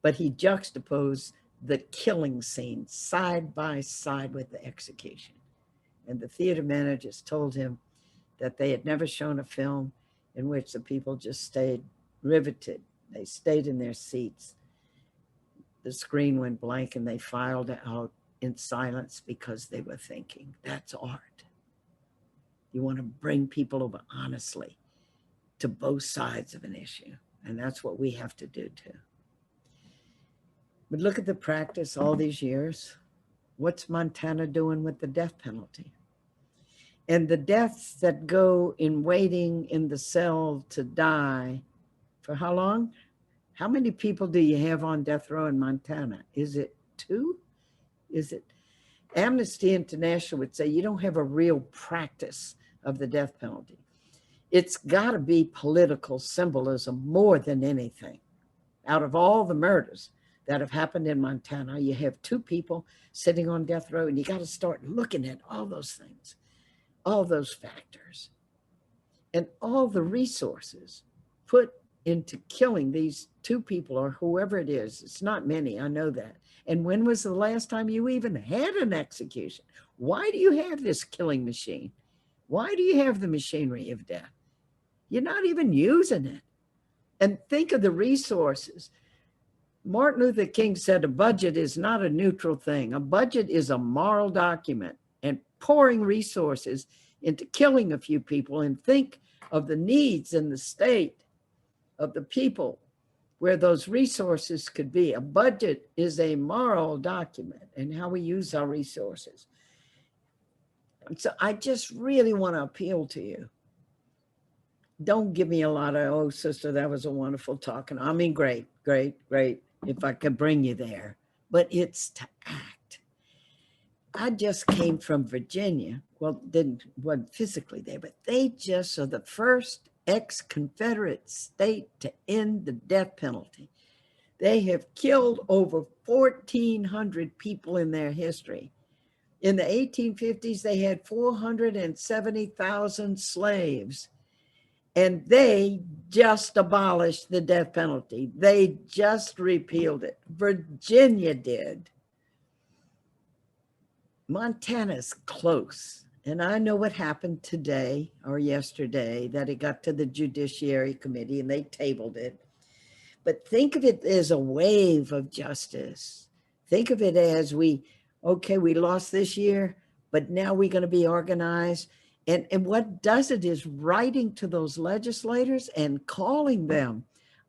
But he juxtaposed the killing scene side by side with the execution. And the theater managers told him that they had never shown a film in which the people just stayed riveted. They stayed in their seats. The screen went blank and they filed out in silence because they were thinking, that's art. You want to bring people over honestly to both sides of an issue. And that's what we have to do too. But look at the practice all these years. What's Montana doing with the death penalty? And the deaths that go in waiting in the cell to die, for how long? How many people do you have on death row in Montana? Is it 2? Is it? Amnesty International would say you don't have a real practice of the death penalty. It's got to be political symbolism more than anything. Out of all the murders that have happened in Montana, you have 2 people sitting on death row, and you got to start looking at all those things, all those factors, and all the resources put into killing these 2 people or whoever it is. It's not many, I know that. And when was the last time you even had an execution? Why do you have this killing machine? Why do you have the machinery of death? You're not even using it. And think of the resources. Martin Luther King said a budget is not a neutral thing. A budget is a moral document, and pouring resources into killing a few people, and think of the needs in the state of the people where those resources could be. A budget is a moral document and how we use our resources. And so I just really want to appeal to you. Don't give me a lot of, oh, sister, that was a wonderful talk. And I mean, great, if I could bring you there. But it's to act. I just came from Virginia. Well, wasn't physically there, but they just are the first ex-Confederate state to end the death penalty. They have killed over 1,400 people in their history. In the 1850s, they had 470,000 slaves. And they just abolished the death penalty. They just repealed it. Virginia did. Montana's close. And I know what happened today or yesterday, that it got to the Judiciary Committee and they tabled it. But think of it as a wave of justice. Think of it as we lost this year, but now we're going to be organized. And what does it is writing to those legislators and calling them,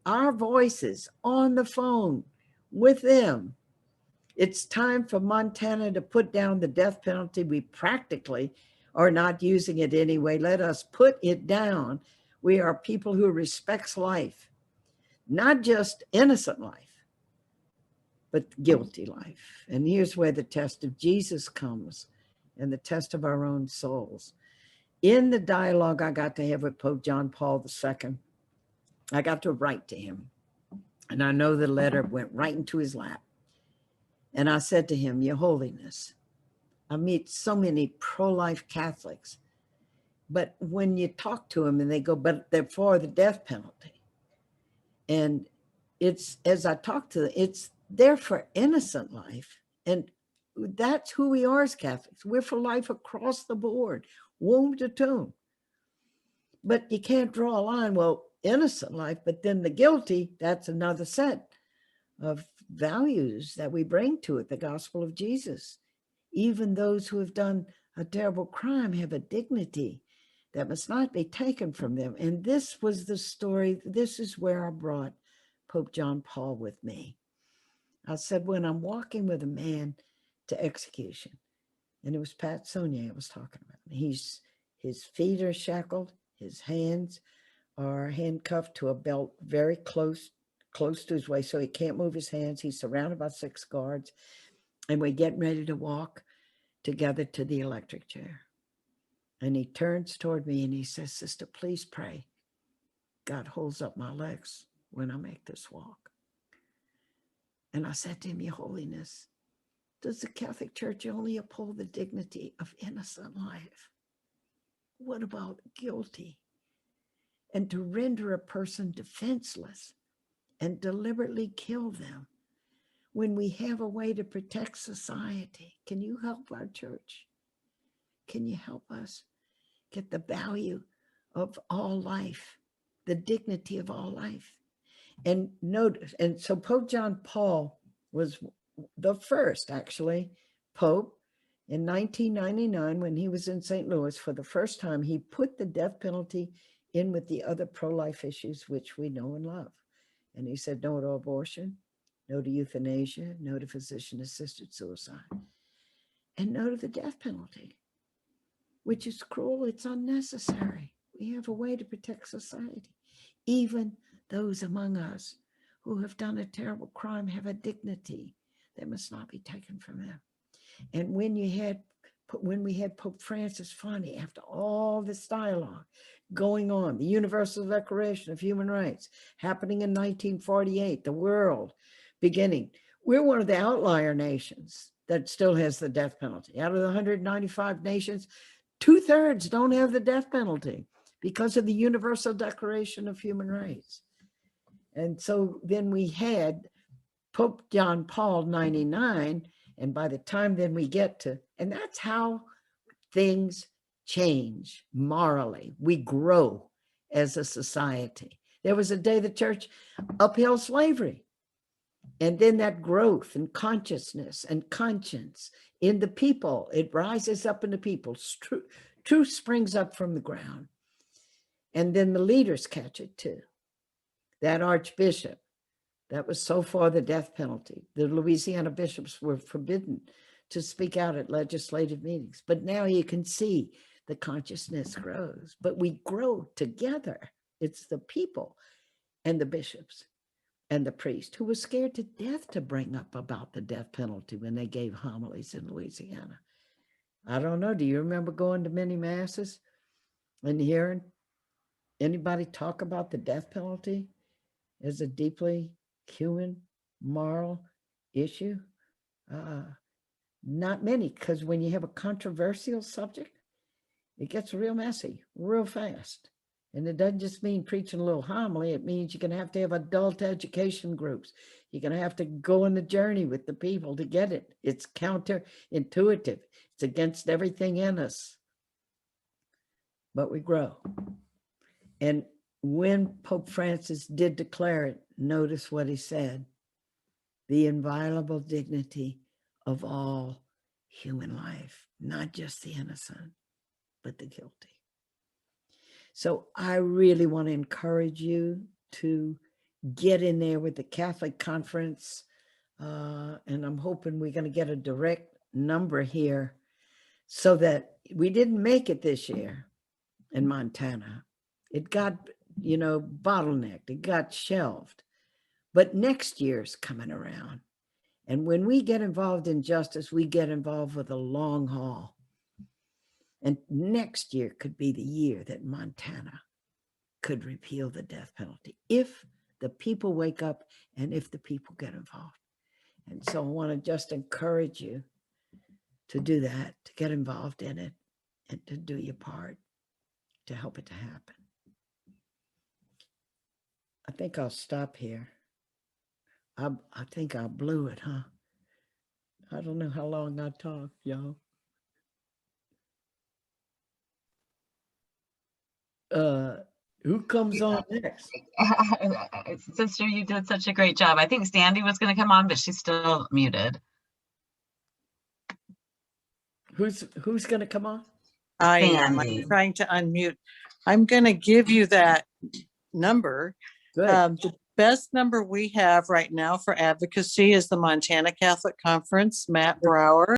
our voices on the phone with them. It's time for Montana to put down the death penalty. We practically are not using it anyway. Let us put it down. We are people who respects life, not just innocent life, but guilty life. And here's where the test of Jesus comes and the test of our own souls. In the dialogue I got to have with Pope John Paul II, I got to write to him. And I know the letter went right into his lap. And I said to him, Your Holiness, I meet so many pro-life Catholics, but when you talk to them and they go, but they're for the death penalty. And it's, as I talk to them, it's there for innocent life. And that's who we are as Catholics. We're for life across the board, womb to tomb. But you can't draw a line, well, innocent life, but then the guilty, that's another set of values that we bring to it, the gospel of Jesus. Even those who have done a terrible crime have a dignity that must not be taken from them. And this was the story. This is where I brought Pope John Paul with me. I said, when I'm walking with a man to execution, and it was Pat Saunier I was talking about, his feet are shackled, his hands are handcuffed to a belt very close to his waist, so he can't move his hands. He's surrounded by 6 guards, and we're getting ready to walk together to the electric chair. And he turns toward me and he says, Sister, please pray God holds up my legs when I make this walk. And I said to him, Your Holiness, does the Catholic Church only uphold the dignity of innocent life? What about guilty? And to render a person defenseless and deliberately kill them when we have a way to protect society. Can you help our church? Can you help us get the value of all life, the dignity of all life? And notice, and so Pope John Paul was the first, actually, Pope in 1999 when he was in St. Louis. For the first time, he put the death penalty in with the other pro-life issues which we know and love. And he said no to abortion, no to euthanasia, no to physician-assisted suicide, and no to the death penalty, which is cruel, it's unnecessary. We have a way to protect society. Even those among us who have done a terrible crime have a dignity that must not be taken from them. And when we had Pope Francis finally, after all this dialogue going on, the Universal Declaration of Human Rights happening in 1948, the world beginning, we're one of the outlier nations that still has the death penalty. Out of the 195 nations, 2/3 don't have the death penalty because of the Universal Declaration of Human Rights. And so then we had Pope John Paul 99, and by the time then we get to, and that's how things change morally. We grow as a society. There was a day the church upheld slavery. And then that growth and consciousness and conscience in the people, it rises up in the people. Truth springs up from the ground. And then the leaders catch it too. That archbishop, that was so far the death penalty. The Louisiana bishops were forbidden to speak out at legislative meetings. But now you can see the consciousness grows. But we grow together. It's the people and the bishops and the priest who was scared to death to bring up about the death penalty when they gave homilies in Louisiana. I don't know. Do you remember going to many masses and hearing anybody talk about the death penalty as a deeply human, moral issue? Not many, because when you have a controversial subject, it gets real messy, real fast. And it doesn't just mean preaching a little homily. It means you're going to have adult education groups. You're going to have to go on the journey with the people to get it. It's counterintuitive. It's against everything in us. But we grow. And when Pope Francis did declare it, notice what he said: the inviolable dignity of all human life, not just the innocent, but the guilty. So I really want to encourage you to get in there with the Catholic Conference. And I'm hoping we're going to get a direct number here so that we didn't make it this year in Montana. It got, bottlenecked. It got shelved. But next year's coming around. And when we get involved in justice, we get involved with a long haul. And next year could be the year that Montana could repeal the death penalty if the people wake up and if the people get involved. And so I want to just encourage you to do that, to get involved in it, and to do your part to help it to happen. I think I'll stop here. I think I blew it, huh? I don't know how long I talked, y'all. Who comes on next? Sister, you did such a great job. I think Sandy was going to come on, but she's still muted. Who's going to come on? I am. Sandy. I'm trying to unmute. I'm going to give you that number. Good. The best number we have right now for advocacy is the Montana Catholic Conference, Matt Brower.